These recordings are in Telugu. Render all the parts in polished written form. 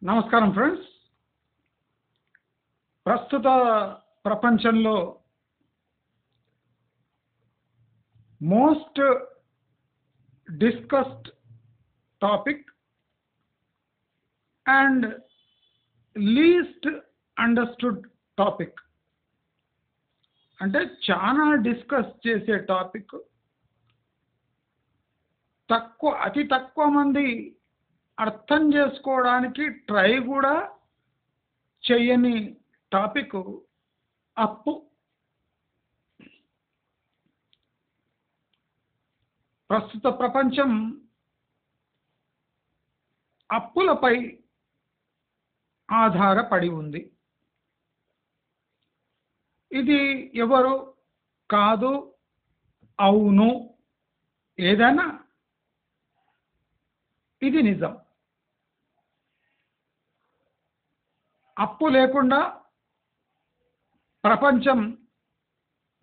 నమస్కారం ఫ్రెండ్స్. ప్రస్తుత ప్రపంచంలో most discussed topic and least understood topic అంటే చాలా డిస్కస్ చేసే టాపిక్, అతి తక్కువ మంది అర్థం చేసుకోవడానికి ట్రై కూడా చేయని టాపిక్ అప్పు. ప్రస్తుత ప్రపంచం అప్పులపై ఆధారపడి ఉంది. ఇది ఎవరు కాదు అవును ఏదైనా ఇది నిజం. అప్పు లేకుండా ప్రపంచం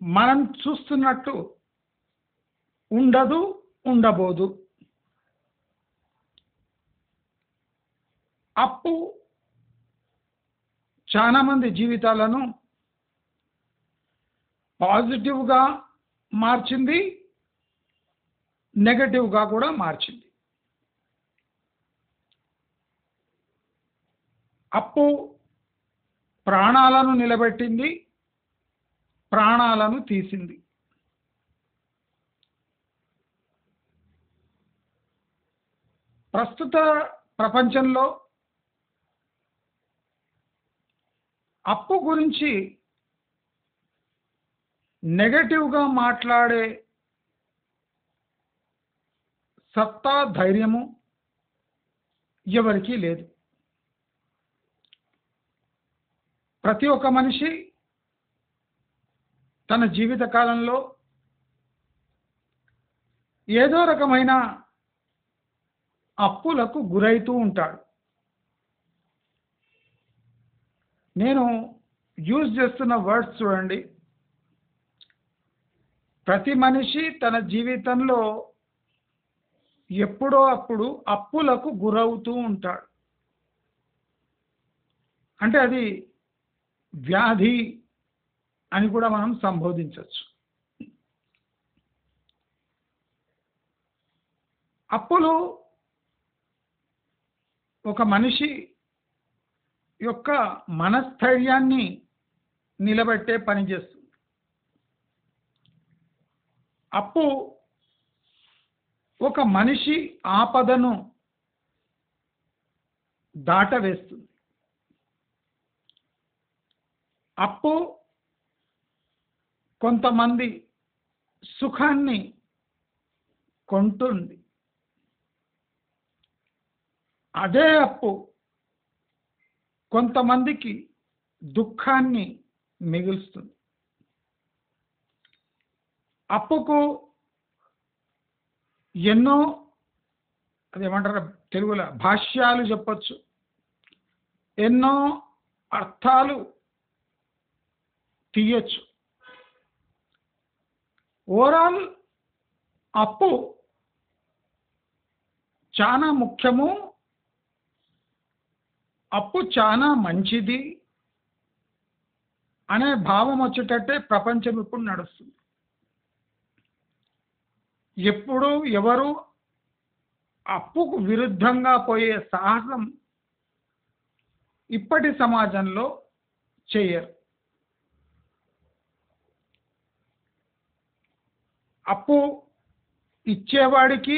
మనం చూస్తున్నట్టు ఉండదు, ఉండబోదు. అప్పు చాలా మంది జీవితాలను పాజిటివ్గా మార్చింది, నెగటివ్గా కూడా మార్చింది. అప్పు ప్రాణాలను నిలబెట్టింది, ప్రాణాలను తీసింది. ప్రస్తుత ప్రపంచంలో అప్పు గురించి నెగటివ్గా మాట్లాడే సత్తా, ధైర్యము ఎవరికీ లేదు. ప్రతి ఒక్క మనిషి తన జీవిత కాలంలో ఏదో రకమైన అప్పులకు గురైతూ ఉంటాడు. నేను యూజ్ చేస్తున్న వర్డ్స్ చూడండి. ప్రతి మనిషి తన జీవితంలో ఎప్పుడో అప్పుడు అప్పులకు గురవుతూ ఉంటాడు. అంటే అది వ్యాధి అని కూడా మనం సంబోధించవచ్చు. అప్పులు ఒక మనిషి యొక్క మనస్థైర్యాన్ని నిలబెట్టే పని చేస్తుంది. అప్పు ఒక మనిషి ఆపదను దాటవేస్తుంది. అప్పు కొంతమంది సుఖాన్ని కొంటుంది. అదే అప్పు కొంతమందికి దుఃఖాన్ని మిగులుస్తుంది. అప్పుకు ఎన్నో అదేమంటారు తెలుగులో భాష్యాలు చెప్పచ్చు, ఎన్నో అర్థాలు తీయచ్చు. ఓవరాల్ అప్పు చాలా ముఖ్యము, అప్పు చాలా మంచిది అనే భావం వచ్చేటట్టే ప్రపంచం ఇప్పుడు నడుస్తుంది. ఎప్పుడు ఎవరు అప్పుకు విరుద్ధంగా పోయే సాహసం ఇప్పటి సమాజంలో చేయరు. అప్పు ఇచ్చేవాడికి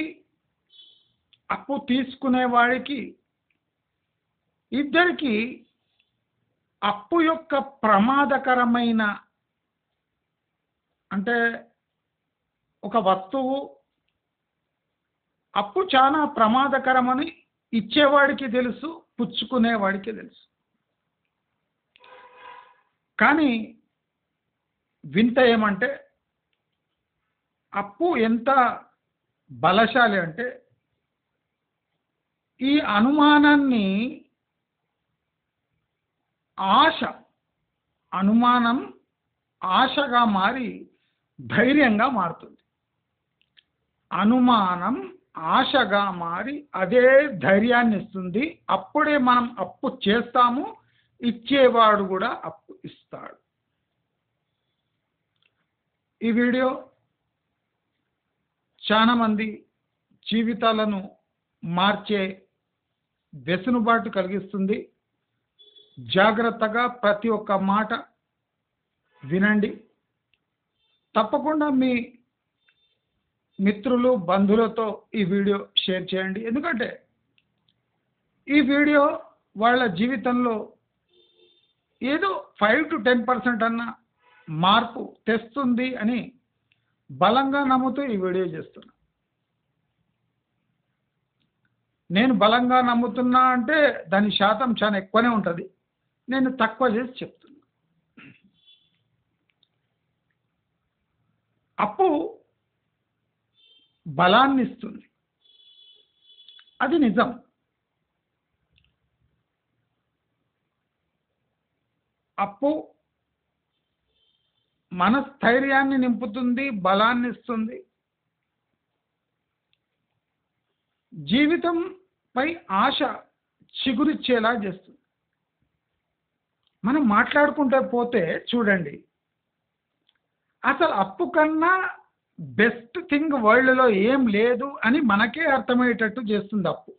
అప్పు తీసుకునేవాడికి ఇద్దరికి అప్పు యొక్క ప్రమాదకరమైన అంటే ఒక వస్తువు అప్పు చాలా ప్రమాదకరమని ఇచ్చేవాడికి తెలుసు, పుచ్చుకునేవాడికి తెలుసు. కానీ వింత ఏమంటే అప్పు ఎంత బలశాలి అంటే ఈ అనుమానాన్ని అనుమానం ఆశగా మారి ధైర్యంగా మారుతుంది. అనుమానం ఆశగా మారి అదే ధైర్యాన్ని ఇస్తుంది. అప్పుడే మనం అప్పు చేస్తాము, ఇచ్చేవాడు కూడా అప్పు ఇస్తాడు. ఈ వీడియో చాలా మంది జీవితాలను మార్చే వెసులుబాటు కలిగిస్తుంది. జాగ్రత్తగా ప్రతి ఒక్క మాట వినండి. తప్పకుండా మీ మిత్రులు బంధువులతో ఈ వీడియో షేర్ చేయండి. ఎందుకంటే ఈ వీడియో వాళ్ళ జీవితంలో ఏదో 5 to 10% అన్న మార్పు తెస్తుంది అని బలంగా నమ్ముతూ ఈ వీడియో చేస్తున్నా. నేను బలంగా నమ్ముతున్నా అంటే దాని శాతం చాలా ఎక్కువనే ఉంటుంది. నేను తక్కువ చేసి చెప్తున్నా. అప్పు బలాన్ని ఇస్తుంది, అది నిజం. అప్పు మనస్థైర్యాన్ని నింపుతుంది, బలాన్ని ఇస్తుంది, జీవితంపై ఆశ చిగురిచ్చేలా చేస్తుంది. మనం మాట్లాడుకుంటే పోతే చూడండి, అసలు అప్పు కన్నా బెస్ట్ థింగ్ వరల్డ్లో ఏం లేదు అని మనకే అర్థమయ్యేటట్టు చేస్తుంది అప్పు.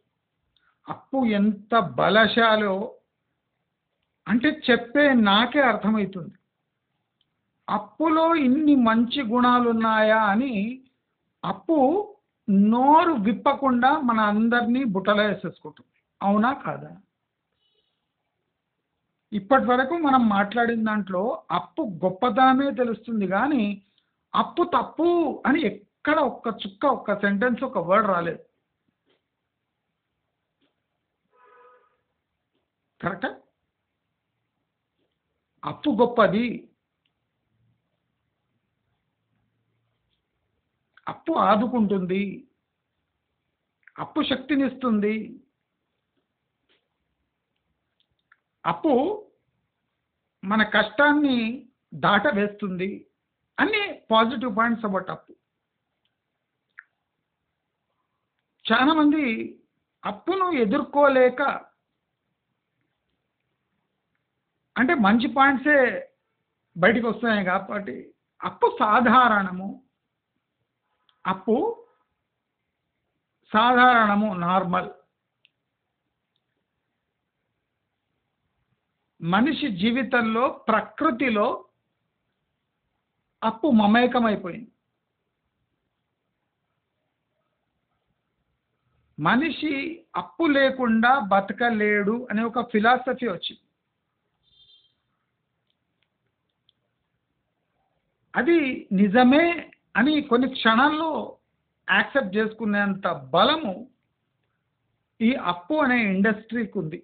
అప్పు ఎంత బలశాలో అంటే చెప్పే నాకే అర్థమవుతుంది. అప్పులో ఇన్ని మంచి గుణాలు ఉన్నాయా అని అప్పు నోరు విప్పకుండా మన అందరినీ బుట్టలో వేసేసుకుంటుంది. అవునా కాదా? ఇప్పటి వరకు మనం మాట్లాడిన దాంట్లో అప్పు గొప్పతనమే తెలుస్తుంది, కానీ అప్పు తప్పు అని ఎక్కడ ఒక్క చుక్క, ఒక్క సెంటెన్స్, ఒక వర్డ్ రాలేదు. కరెక్టా? అప్పు గొప్పది, అప్పు ఆదుకుంటుంది, అప్పు శక్తినిస్తుంది, అప్పు మన కష్టాన్ని దాటవేస్తుంది. అన్ని పాజిటివ్ పాయింట్స్ అబౌట్ అప్పు. చాలా మంది అప్పును ఎదుర్కోలేక, అంటే మంచి పాయింట్సే బయటికి వస్తున్నాయి కాబట్టి అప్పు సాధారణము, అప్పు సాధారణము, నార్మల్. మనిషి జీవితంలో, ప్రకృతిలో అప్పు మమేకమైపోయింది. మనిషి అప్పు లేకుండా బతకలేడు అనే ఒక ఫిలాసఫీ వచ్చింది. అది నిజమే అని కొన్ని క్షణాల్లో యాక్సెప్ట్ చేసుకునేంత బలము ఈ అప్పు అనే ఇండస్ట్రీకి ఉంది.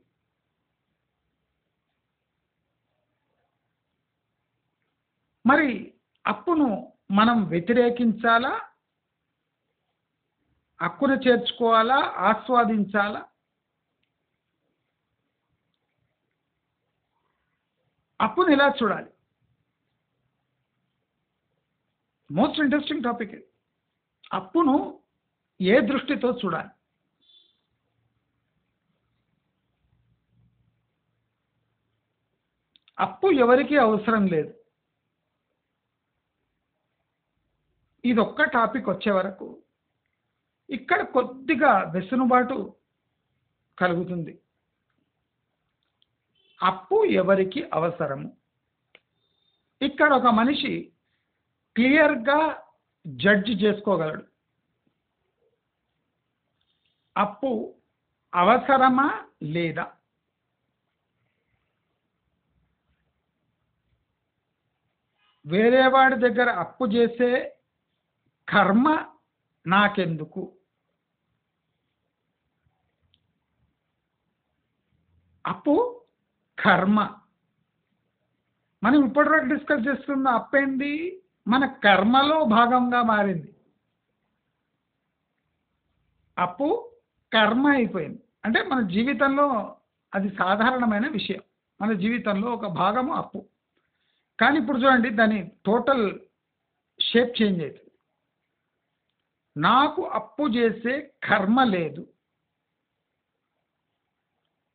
మరి అప్పును మనం వ్యతిరేకించాలా, హక్కును చేర్చుకోవాలా, ఆస్వాదించాలా? అప్పును ఇలా చూడాలి. Most interesting topic. అప్పును ఏ దృష్టితో చూడాలి? అప్పు ఎవరికీ అవసరం లేదు. ఇదొక్క టాపిక్ వచ్చే వరకు ఇక్కడ కొద్దిగా వెసులుబాటు కలుగుతుంది. అప్పు ఎవరికి అవసరము? ఇక్కడ ఒక మనిషి క్లియర్గా జడ్జి చేసుకోగలడు. అప్పు అవసరమా లేదా? వేరే వాడి దగ్గర అప్పు చేసే కర్మ నాకెందుకు? అప్పు కర్మ. మనం ఇప్పటివరకు డిస్కస్ చేస్తున్న అప్పు ఏంది? మన కర్మలో భాగంగా మారింది. అప్పు కర్మ అయిపోయింది. అంటే మన జీవితంలో అది సాధారణమైన విషయం. మన జీవితంలో ఒక భాగము అప్పు. కానీ ఇప్పుడు చూడండి, దాని టోటల్ షేప్ చేంజ్ అవుతుంది. నాకు అప్పు చేసే కర్మ లేదు.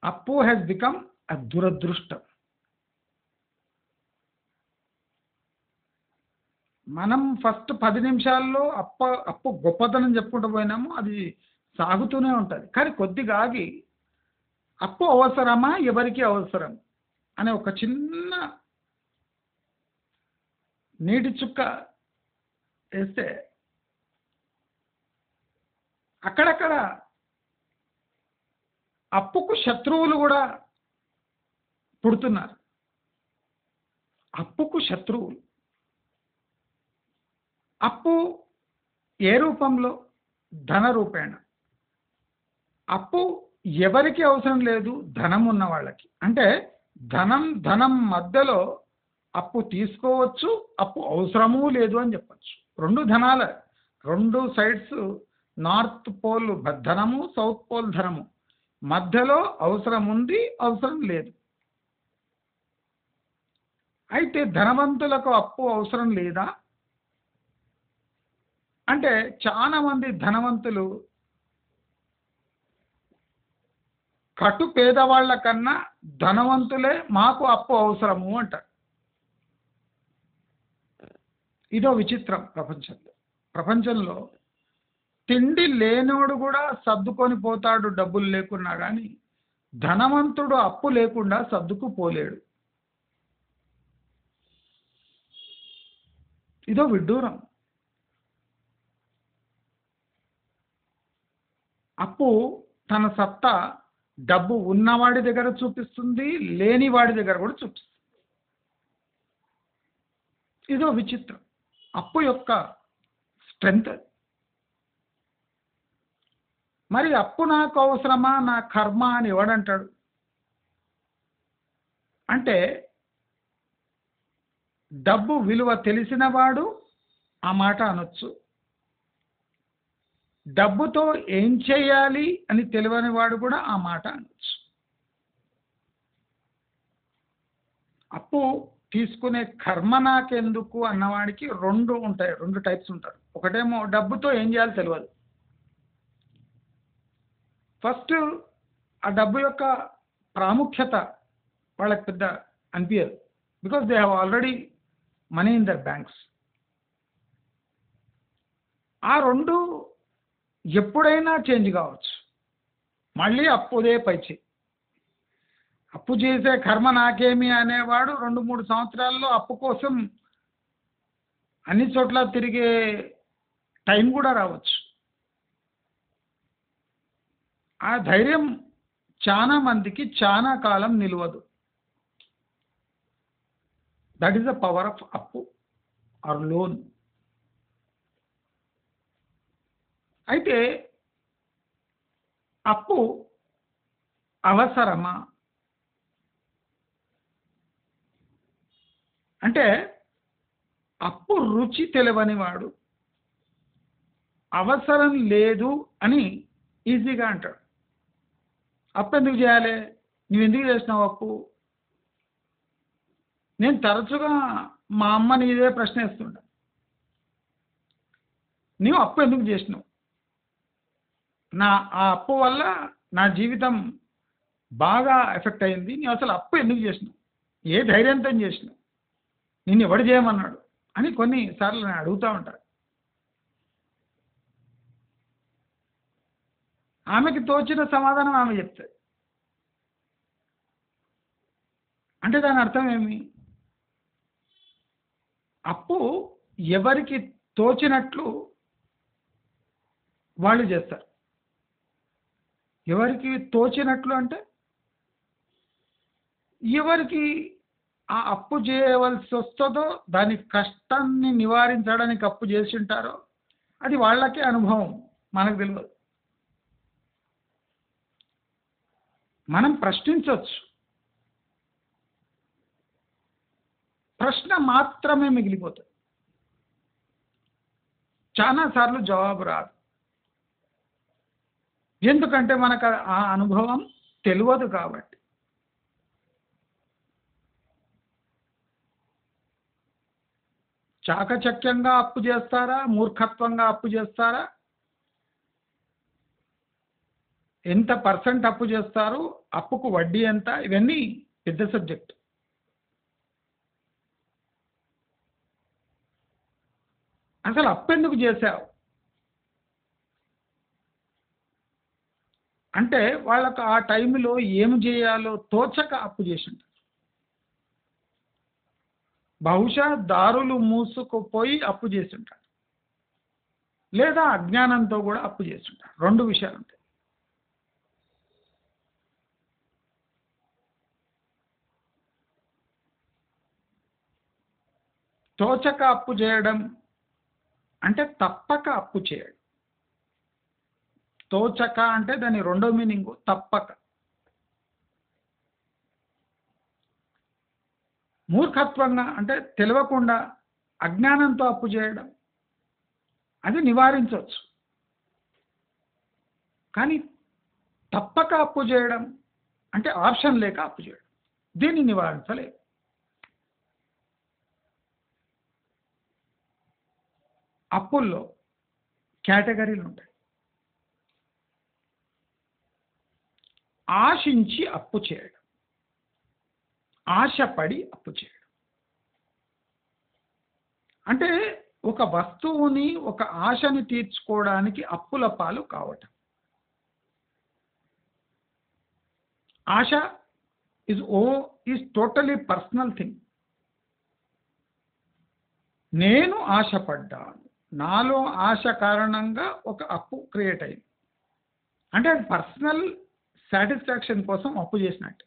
అప్పు హ్యాస్ బికమ్ అ దురదృష్టం. మనం ఫస్ట్ 10 నిమిషాల్లో అప్పు గొప్పతనం చెప్పుకుంటూ పోయినాము. అది సాగుతూనే ఉంటుంది. కానీ కొద్దిగా ఆగి అప్పు అవసరమా, ఎవరికి అవసరం అనే ఒక చిన్న నీటి చుక్క వేస్తే అక్కడక్కడ అప్పుకు శత్రువులు కూడా పుడుతున్నారు. అప్పుకు శత్రువులు. అప్పు ఏ రూపంలో? ధన రూపేణ. అప్పు ఎవరికి అవసరం లేదు? ధనం ఉన్న వాళ్ళకి. అంటే ధనం మధ్యలో అప్పు తీసుకోవచ్చు, అప్పు అవసరమూ లేదు అని చెప్పచ్చు. రెండు ధనాల, రెండు సైడ్స్, నార్త్ పోల్ ధనము, సౌత్ పోల్ ధనము, మధ్యలో అవసరం ఉంది, అవసరం లేదు. అయితే ధనవంతులకు అప్పు అవసరం లేదా అంటే చాలా మంది ధనవంతులు కటు పేదవాళ్ల కన్నా ధనవంతులే మాకు అప్పు అవసరము అంటారు. ఇదో విచిత్రం ప్రపంచంలో తిండి లేనోడు కూడా సర్దుకొని పోతాడు డబ్బులు లేకున్నా, కానీ ధనవంతుడు అప్పు లేకుండా సర్దుకుపోలేడు. ఇదో విడ్డూరం. అప్పు తన సత్తా డబ్బు ఉన్నవాడి దగ్గర చూపిస్తుంది, లేని వాడి దగ్గర కూడా చూపిస్తుంది. ఇదో విచిత్రం. అప్పు యొక్క స్ట్రెంగ్త్. మరి అప్పు నాకు అవసరమా, నా కర్మ అని ఎవడంటాడు? అంటే డబ్బు విలువ తెలిసిన వాడు ఆ మాట అనొచ్చు. డబ్బుతో ఏం చేయాలి అని తెలియని వాడు కూడా ఆ మాట అనొచ్చు. అప్పు తీసుకునే కర్మ నాకెందుకు అన్నవాడికి రెండు ఉంటాయి, రెండు టైప్స్ ఉంటారు. ఒకటేమో డబ్బుతో ఏం చేయాలో తెలియదు. ఫస్ట్ ఆ డబ్బు యొక్క ప్రాముఖ్యత వాళ్ళకి పెద్ద అనిపించదు. Because they have already money in their banks. ఆ రెండు ఎప్పుడైనా చేంజ్ కావచ్చు. మళ్ళీ అప్పుదే పైచి. అప్పు చేసే కర్మ నాకేమి అనేవాడు 2-3 సంవత్సరాల్లో అప్పు కోసం అన్ని చోట్ల తిరిగే టైం కూడా రావచ్చు. ఆ ధైర్యం చాలా మందికి చాలా కాలం నిలవదు. That is the power of అప్పు ఆర్ లోన్. అయితే అప్పు అవసరమా అంటే అప్పు రుచి తెలియని వాడు అవసరం లేదు అని ఈజీగా అంటాడు. అప్పు ఎందుకు చేయాలి? నువ్వు ఎందుకు చేసినావు అప్పు? నేను తరచుగా మా అమ్మని ఇదే ప్రశ్న వేస్తుంటా. నీవు అప్పు ఎందుకు చేసినావు? ఆ అప్పు వల్ల నా జీవితం బాగా ఎఫెక్ట్ అయింది. నీవు అసలు అప్పు ఎందుకు చేసినావు? ఏ ధైర్యంతో చేసినావు? నిన్ను ఎవడు చేయమన్నాడు అని కొన్నిసార్లు నేను అడుగుతూ ఉంటాను. ఆమెకి తోచిన సమాధానం ఆమె చెప్తుంది. అంటే దాని అర్థం ఏమి? అప్పు ఎవరికి తోచినట్లు వాళ్ళు చేస్తారు. ఎవరికి తోచినట్లు అంటే ఎవరికి ఆ అప్పు చేయవలసి వస్తుందో దాని కష్టాన్ని నివారించడానికి అప్పు చేసి ఉంటారో అది వాళ్ళకే అనుభవం, మనకు తెలియదు. మనం ప్రశ్నించవచ్చు, ప్రశ్న మాత్రమే మిగిలిపోతుంది. చాలాసార్లు జవాబు రాదు. ఎందుకంటే మనకు ఆ అనుభవం తెలియదు కాబట్టి. చాకచక్యంగా అప్పు చేస్తారా, మూర్ఖత్వంగా అప్పు చేస్తారా, ఎంత పర్సెంట్ అప్పు చేస్తారు, అప్పుకు వడ్డీ ఎంత, ఇవన్నీ పెద్ద సబ్జెక్ట్. అసలు అప్పు ఎందుకు చేశావు అంటే వాళ్ళకు ఆ టైంలో ఏం చేయాలో తోచక అప్పు చేసి ఉంటారు. బహుశా దారులు మూసుకుపోయి అప్పు చేసి ఉంటారు, లేదా అజ్ఞానంతో కూడా అప్పు చేసి ఉంటారు. రెండు విషయాలు ఉంటాయి. తోచక అప్పు చేయడం అంటే తప్పక అప్పు చేయడం. తోచక అంటే దాని రెండో మీనింగ్ తప్పక. మూర్ఖత్వంగా అంటే తెలియకుండా అజ్ఞానంతో అప్పు చేయడం, అది నివారించవచ్చు. కానీ తప్పక అప్పు చేయడం అంటే ఆప్షన్ లేక అప్పు చేయడం, దీన్ని నివారించలేదు. అప్పుల్లో కేటగిరీలు ఉంటాయి. ఆశించి అప్పు చేయడం, ఆశపడి అప్పు చేయడం. అంటే ఒక వస్తువుని, ఒక ఆశని తీర్చుకోవడానికి అప్పుల పాలు కావటం. ఆశ ఈజ్ టోటలీ పర్సనల్ థింగ్. నేను ఆశపడ్డాను, నాలో ఆశ కారణంగా ఒక అప్పు క్రియేట్ అయింది అంటే అది పర్సనల్ సాటిస్ఫాక్షన్ కోసం అప్పు చేసినట్టు.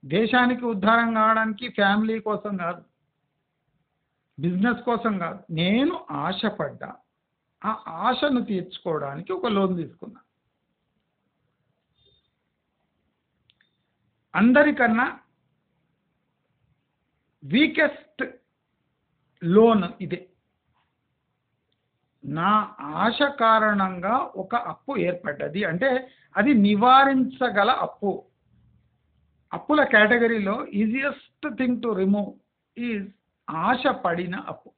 దేశానికి ఉద్ధారం కావడానికి, ఫ్యామిలీ కోసం కాదు, బిజినెస్ కోసం కాదు. నేను ఆశపడ్డా, ఆ ఆశను తీర్చుకోవడానికి ఒక లోన్ తీసుకున్నా. అందరికన్నా వీకెస్ట్ లోన్ ఇదే. నా ఆశ కారణంగా ఒక అప్పు ఏర్పడ్డది అంటే అది నివారించగల అప్పు. అప్పుల కేటగిరీలో easiest thing to remove is ఆశ పడిన అప్పు.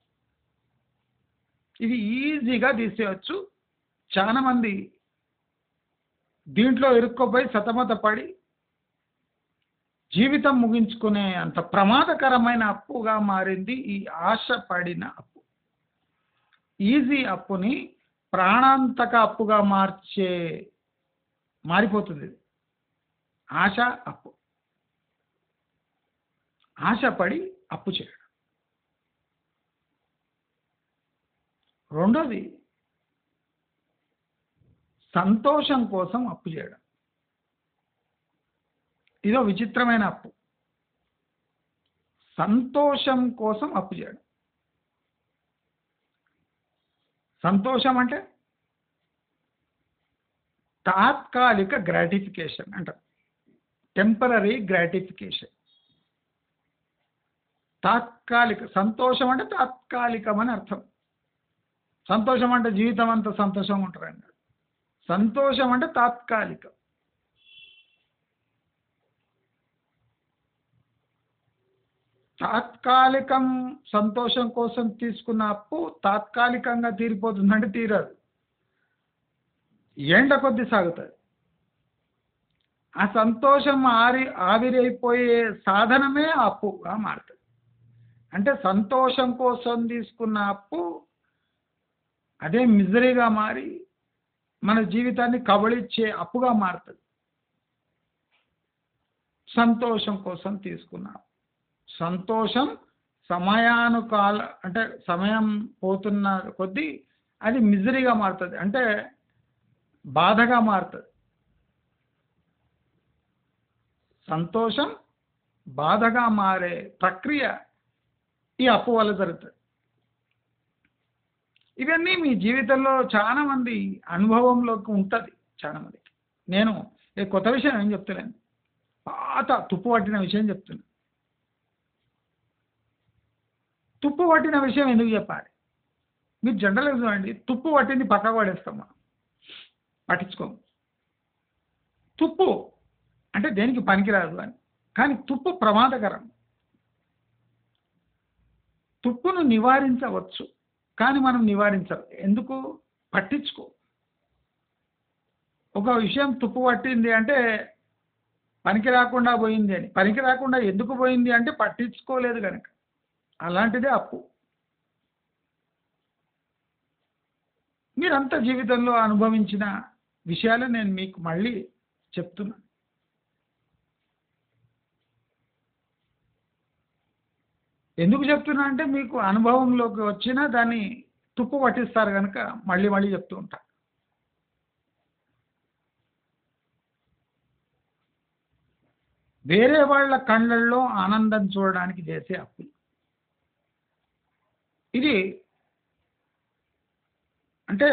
ఇది ఈజీగా తీసేయచ్చు. చాలా మంది దీంట్లో ఇరుక్కుపోయి సతమతపడి జీవితం ముగించుకునే అంత ప్రమాదకరమైన అప్పుగా మారింది ఈ ఆశ పడిన అప్పు. ఈజీ అప్పుని ప్రాణాంతక అప్పుగా మారిపోతుంది. ఆశ అప్పు, ఆశపడి అప్పు చేయడం. రెండోది సంతోషం కోసం అప్పు చేయడం. ఇదో విచిత్రమైన అప్పు. సంతోషం కోసం అప్పు చేయడం. సంతోషం అంటే తాత్కాలిక గ్రాటిఫికేషన్ అంటారు, టెంపరరీ గ్రాటిఫికేషన్. తాత్కాలిక సంతోషం అంటే తాత్కాలికం అని అర్థం. సంతోషం అంటే జీవితం అంతా సంతోషంగా ఉంటారండి. సంతోషం అంటే తాత్కాలికం. తాత్కాలికం సంతోషం కోసం తీసుకున్న అప్పు తాత్కాలికంగా తీరిపోతుందంటే తీరదు, ఎండ కొద్ది సాగుతుంది. ఆ సంతోషం ఆవిరైపోయే సాధనమే అప్పుగా మారుతుంది. అంటే సంతోషం కోసం తీసుకున్న అప్పు అదే మిజరీగా మారి మన జీవితాన్ని కబళించే అప్పుగా మారుతుంది. సంతోషం కోసం తీసుకున్న సంతోషం సమయానుకాల అంటే సమయం పోతున్న కొద్దీ అది మిజరీగా మారుతుంది, అంటే బాధగా మారుతుంది. సంతోషం బాధగా మారే ప్రక్రియ ఈ అప్పు వల్ల జరుగుతుంది. ఇవన్నీ మీ జీవితంలో చాలా మంది అనుభవంలోకి ఉంటుంది. చాలా మందికి నేను కొత్త విషయం ఏం చెప్తలేను, పాత తుప్పు పట్టిన విషయం చెప్తున్నా. తుప్పు పట్టిన విషయం ఎందుకు చెప్పాలి? మీరు జనరల్గా చూడండి, తుప్పు పట్టింది పక్కకు పడేస్తాం, మనం పట్టించుకోము. తుప్పు అంటే దేనికి పనికిరాదు అని, కానీ తుప్పు ప్రమాదకరం. తుప్పును నివారించవచ్చు, కానీ మనం నివారించాలి. ఎందుకు? పట్టించుకో. ఒక విషయం తుప్పు పట్టింది అంటే పనికి రాకుండా పోయింది అని. పనికి రాకుండా ఎందుకు పోయింది అంటే పట్టించుకోలేదు కనుక. అలాంటిదే అప్పు. మీరంతా జీవితంలో అనుభవించిన విషయాలు నేను మీకు మళ్ళీ చెప్తున్నా. ఎందుకు చెప్తున్నా అంటే మీకు అనుభవంలోకి వచ్చినా దాన్ని తుప్పు పట్టిస్తారు కనుక మళ్ళీ మళ్ళీ చెప్తూ ఉంటా. వేరే వాళ్ళ కళ్ళల్లో ఆనందం చూడడానికి చేసే అప్పులు. ఇది అంటే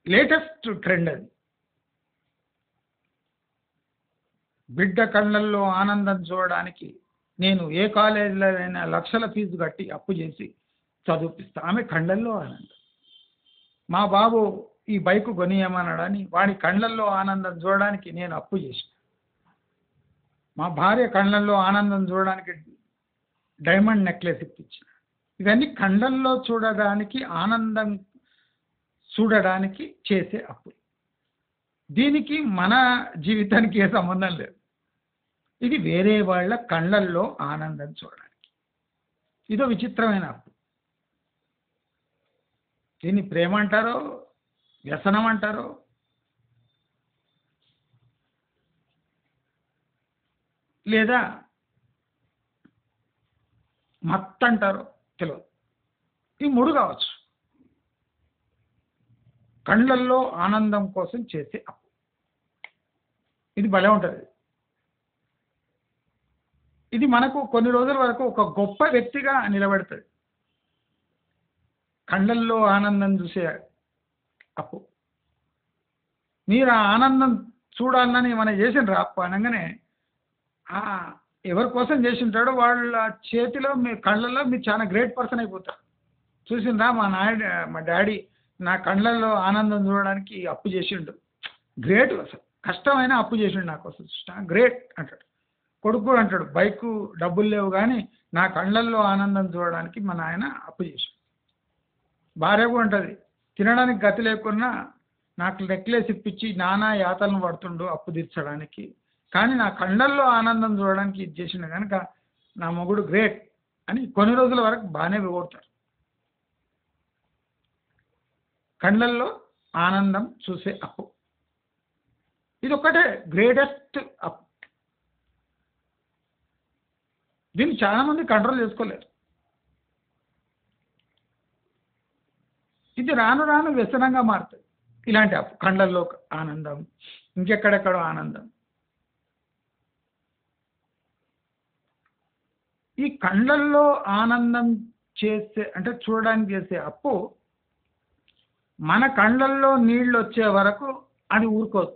లేటెస్ట్ ట్రెండ్ అది. బిడ్డ కళ్ళల్లో ఆనందం చూడడానికి నేను ఏ కాలేజీలో అయినా లక్షల ఫీజు కట్టి అప్పు చేసి చదివిపిస్తా. ఆమె కళ్ళల్లో ఆనందం. మా బాబు ఈ బైక్ కొనియమన్నాడని వాడి కళ్ళల్లో ఆనందం చూడడానికి నేను అప్పు చేసిన. మా భార్య కళ్ళల్లో ఆనందం చూడడానికి డైమండ్ నెక్లెస్ ఇప్పించిన. ఇవన్నీ కళ్ళల్లో చూడడానికి, ఆనందం చూడడానికి చేసే అప్పు. దీనికి మన జీవితానికి ఏ సంబంధం లేదు. ఇది వేరే వాళ్ళ కళ్ళల్లో ఆనందం చూడడానికి. ఇదో విచిత్రమైన అప్పు. దీన్ని ప్రేమ అంటారో, వ్యసనం అంటారో, లేదా మత్తు అంటారో తెలియదు. ఈ మూడు కావచ్చు. కళ్ళల్లో ఆనందం కోసం చేసే అప్పు. ఇది భలే ఉంటుంది. ఇది మనకు కొన్ని రోజుల వరకు ఒక గొప్ప వ్యక్తిగా నిలబెడుతుంది. కళ్ళల్లో ఆనందం చూసే అప్పు. మీరు ఆ ఆనందం చూడాలని మనం చేసిన అప్పు అనగానే ఎవరి కోసం చేసి ఉంటాడో వాళ్ళ చేతిలో మీ కళ్ళల్లో మీరు చాలా గ్రేట్ పర్సన్ అయిపోతారు. చూసిందా మా డాడీ నా కళ్ళల్లో ఆనందం చూడడానికి అప్పు చేసిండు, గ్రేట్, అసలు కష్టమైన అప్పు చేసిండు నా కోసం, గ్రేట్ అంటాడు. కొడుకు అంటాడు బైకు డబ్బులు లేవు కానీ నా కళ్ళల్లో ఆనందం చూడడానికి మా నాయన అప్పు చేసిండు. భార్య కూడా ఉంటుంది తినడానికి గతి లేకున్నా నాకు నెక్లెస్ ఇప్పించి నానా యాతలను పడుతుండు అప్పు తీర్చడానికి, కానీ నా కళ్ళల్లో ఆనందం చూడడానికి ఇది చేసిండు కనుక నా మొగుడు గ్రేట్ అని కొన్ని రోజుల వరకు బాగానే వివడతారు. కళ్ళల్లో ఆనందం చూసే అప్పు. ఇది ఒక్కటే గ్రేటెస్ట్ అప్పు. దీన్ని చాలామంది కంట్రోల్ చేసుకోలేరు. ఇది రాను రాను వ్యసనంగా మారుతుంది. ఇలాంటి అప్పు, కళ్ళల్లో ఆనందం, ఇంకెక్కడెక్కడో ఆనందం. ఈ కళ్ళల్లో ఆనందం చేసే అంటే చూడడానికి చేసే అప్పు మన కళ్ళల్లో నీళ్ళు వచ్చే వరకు అది ఊరుకోదు.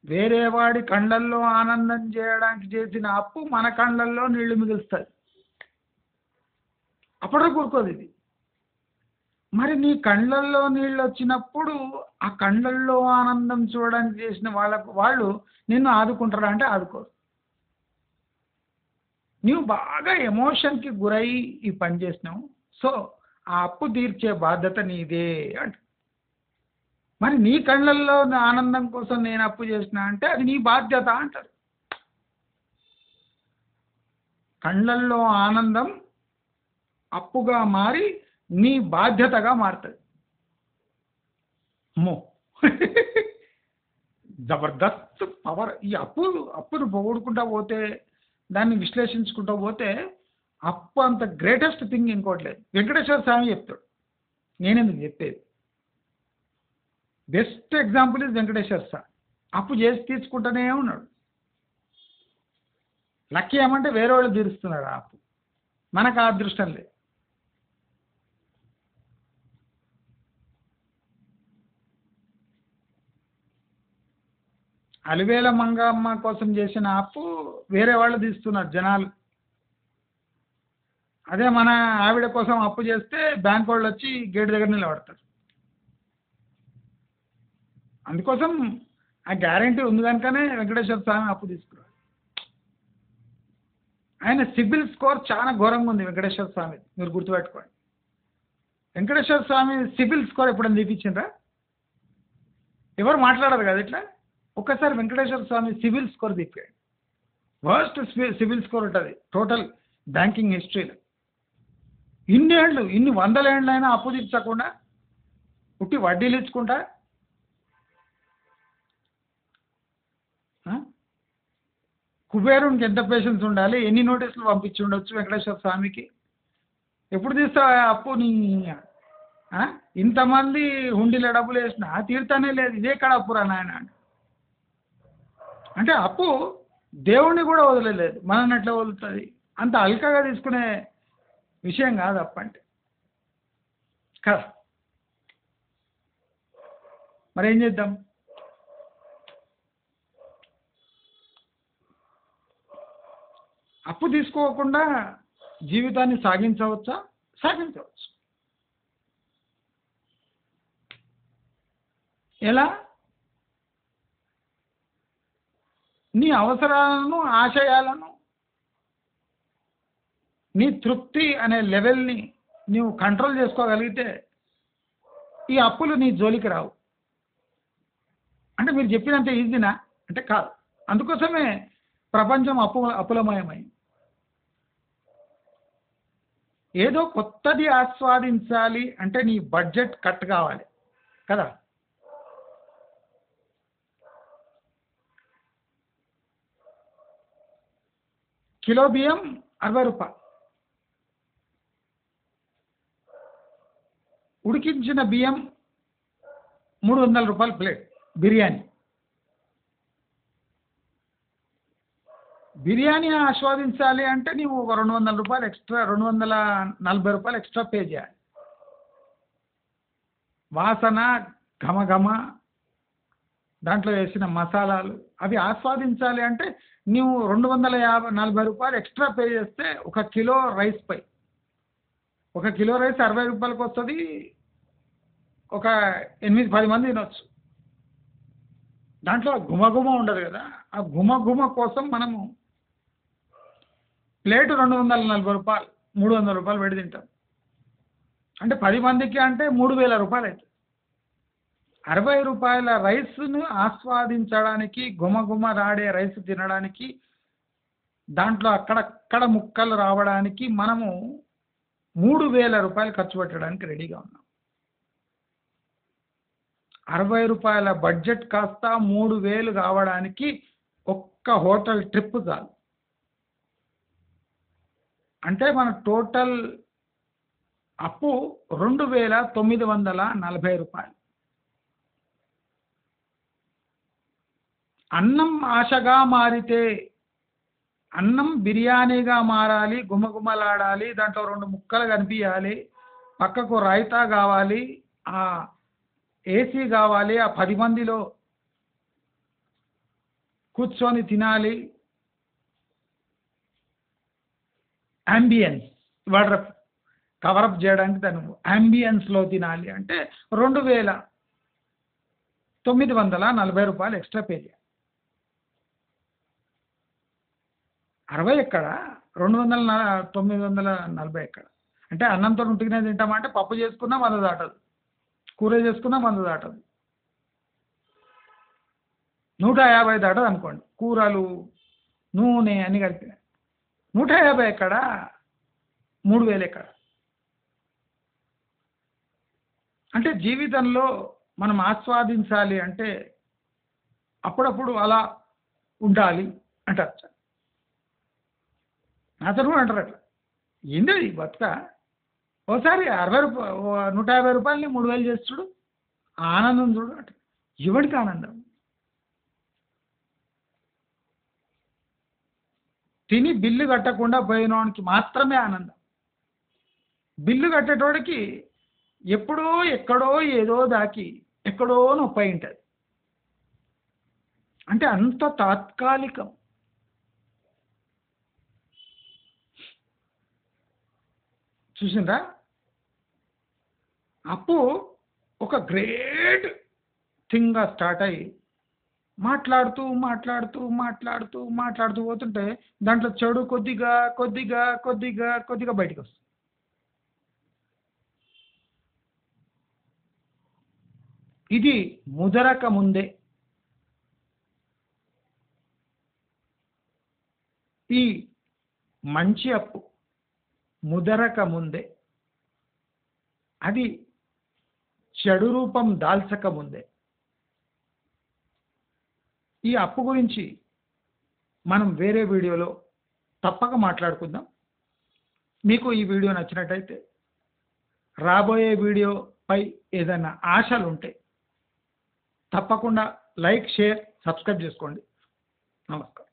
వేరే వాడి కళ్ళల్లో ఆనందం చేయడానికి చేసిన అప్పు మన కళ్ళల్లో నీళ్లు మిగులుస్తుంది. అప్పటికి ఊరుకోదు ఇది. మరి నీ కళ్ళల్లో నీళ్ళు వచ్చినప్పుడు ఆ కళ్ళల్లో ఆనందం చూడడానికి చేసిన వాళ్ళు నిన్ను ఆదుకుంటారా అంటే ఆదుకోరు. నీవు బాగా ఎమోషన్కి గురై ఈ పని చేసినావు, సో ఆ అప్పు తీర్చే బాధ్యత నీదే అంట. మరి నీ కళ్ళల్లో ఆనందం కోసం నేను అప్పు చేసిన అంటే అది నీ బాధ్యత అంటారు. కళ్ళల్లో ఆనందం అప్పుగా మారి నీ బాధ్యతగా మారుతుంది. అమ్మో జబర్దస్త్ పవర్. ఈ అప్పును పొగుడుకుంటా పోతే, దాన్ని విశ్లేషించుకుంటూ పోతే అప్పు అంత గ్రేటెస్ట్ థింగ్ ఇంకోటి లేదు. వెంకటేశ్వర స్వామి చెప్తాడు, నేనెందుకు చెప్పేది. బెస్ట్ ఎగ్జాంపుల్ ఇస్ వెంకటేశ్వర స్వామి. అప్పు చేసి తీసుకుంటూనే ఉన్నాడు. లక్కీ ఏమంటే వేరే వాళ్ళు తీరుస్తున్నారు ఆ అప్పు, మనకు ఆ అదృష్టం లేదు. అలివేల మంగమ్మ కోసం చేసిన అప్పు వేరే వాళ్ళు తీస్తున్నారు జనాలు. అదే మన ఆవిడ కోసం అప్పు చేస్తే బ్యాంక్ వాళ్ళు వచ్చి గేట్ దగ్గర నిలబడతారు. అందుకోసం ఆ గ్యారంటీ ఉంది కనుకనే వెంకటేశ్వర స్వామి అప్పు తీసుకున్నాడు. ఆయన సిబిల్ స్కోర్ చాలా ఘోరంగా ఉంది వెంకటేశ్వర స్వామి, మీరు గుర్తుపెట్టుకోండి. వెంకటేశ్వర స్వామి సిబిల్ స్కోర్ ఎప్పుడైనా చూపించిండ్రా? ఎవరు మాట్లాడరు కదా ఇట్లా. ఒక్కసారి వెంకటేశ్వర స్వామి సిబిల్ స్కోర్ తీపియండి. వర్స్ట్ సిబిల్ స్కోర్ ఉంటుంది టోటల్ బ్యాంకింగ్ హిస్టరీలో. ఇన్ని ఏళ్ళు, ఇన్ని వందల ఏళ్ళైనా అప్పు తీర్చకుండా పుట్టి వడ్డీలు ఇచ్చుకుంటా కుబేరునికి ఎంత పేషెన్స్ ఉండాలి, ఎన్ని నోటీసులు పంపించి ఉండొచ్చు వెంకటేశ్వర స్వామికి. ఎప్పుడు తీస్తావు అప్పు నీ? ఇంతమంది హుండీలో డబ్బులు వేసినా తీరుతానే లేదు, ఇదే కాడ అప్పురా నాయన అంటే అప్పు దేవుణ్ణి కూడా వదలలేదు, మనల్ని ఎట్లా వదులుతుంది? అంత అల్కగా తీసుకునే విషయం కాదు అప్పు అంటే కదా. మరి ఏం చేద్దాం? అప్పు తీసుకోకుండా జీవితాన్ని సాగించవచ్చా? సాగించవచ్చు. ఎలా? నీ అవసరాలను, ఆశయాలను, నీ తృప్తి అనే లెవెల్ని నీవు కంట్రోల్ చేసుకోగలిగితే ఈ అప్పులు నీ జోలికి రావు. అంటే మీరు చెప్పినంత ఈజీనా అంటే కాదు. అందుకోసమే ప్రపంచం అప్పులమయమైంది. ఏదో కొత్తది ఆస్వాదించాలి అంటే నీ బడ్జెట్ కట్ కావాలి కదా. కిలో బియ్యం 60 రూపాయలు, ఉడికించిన బియ్యం 300 రూపాయలు ప్లేట్. బిర్యానీ ఆస్వాదించాలి అంటే నీవు ఒక 200 రూపాయలు ఎక్స్ట్రా, 240 రూపాయలు ఎక్స్ట్రా పే చేయాలి. వాసన, ఘమఘమ, దాంట్లో వేసిన మసాలాలు అవి ఆస్వాదించాలి అంటే నీవు 240 రూపాయలు ఎక్స్ట్రా పే చేస్తే ఒక కిలో రైస్ పై, ఒక కిలో రైస్ 60 రూపాయలకి వస్తుంది. ఒక 8-10 మంది తినొచ్చు. దాంట్లో గుమగుమ ఉండదు కదా. ఆ గుమగుమ కోసం మనము ప్లేటు 240 రూపాయలు, 300 రూపాయలు పెట్టి తింటాం. అంటే 10 మందికి అంటే 3000 రూపాయలు అవుతుంది. 60 రూపాయల రైస్ను ఆస్వాదించడానికి, గుమగుమలాడే రైస్ తినడానికి, దాంట్లో అక్కడక్కడ ముక్కలు రావడానికి మనము 3000 రూపాయలు ఖర్చు పెట్టడానికి రెడీగా ఉన్నాం. 60 రూపాయల బడ్జెట్ కాస్త 3000 కావడానికి ఒక్క హోటల్ ట్రిప్ చాలు. అంటే మన టోటల్ అప్పు 2940 రూపాయలు. అన్నం ఆశగా మారితే, అన్నం బిర్యానీగా మారాలి, గుమగుమలాడాలి, దాంట్లో 2 ముక్కలు కనిపించాలి, పక్కకు రైతా కావాలి, ఆ ఏసీ కావాలి, ఆ 10 మందిలో కూర్చొని తినాలి, అంబియన్స్ వాటర్ కవరప్ చేయడానికి దాన్ని అంబియన్స్లో తినాలి అంటే 2940 రూపాయలు ఎక్స్ట్రా పే చేయాలి. 60 ఎక్కడ, 940 ఎక్కడ? అంటే అన్నంతో ఉంటుకునే తింటామంటే పప్పు చేసుకున్నా 100 దాటదు, కూర చేసుకున్నా 100 దాటదు, 150 దాటదు అనుకోండి. కూరలు, నూనె అన్ని కలిపి 150 ఎక్కడ, 3000 ఎక్కడ? అంటే జీవితంలో మనం ఆస్వాదించాలి అంటే అప్పుడప్పుడు అలా ఉండాలి అంటారు. అతను కూడా అంటారు అట్లా. ఏంది బతుక ఓసారి 150 రూపాయలని 3000 చేసి చూడు, ఆనందం చూడు అంట. ఎవరికి ఆనందం? తిని బిల్లు కట్టకుండా పోయినోడికి మాత్రమే ఆనందం. బిల్లు కట్టేటోడికి ఎప్పుడో ఎక్కడో ఏదో దాకి ఎక్కడో నొప్పి ఉంటుంది. అంటే అంత తాత్కాలికం. చూసిందా? అప్పు ఒక గ్రేట్ థింగ్గా స్టార్ట్ అయ్యి మాట్లాడుతూ మాట్లాడుతూ మాట్లాడుతూ మాట్లాడుతూ పోతుంటే దాంట్లో చెడు కొద్దిగా కొద్దిగా కొద్దిగా కొద్దిగా బయటకు వస్తుంది. ఇది ముదరక ముందే, ఈ మంచి అప్పు ముదరక ముందే, అది చెడు రూపం దాల్చక ముందే. ఈ అప్పు గురించి మనం వేరే వీడియోలో తప్పక మాట్లాడుకుందాం. మీకు ఈ వీడియో నచ్చినట్టయితే రాబోయే వీడియోపై ఏదైనా ఆశలు ఉంటే తప్పకుండా లైక్, షేర్, సబ్స్క్రైబ్ చేసుకోండి. నమస్కారం.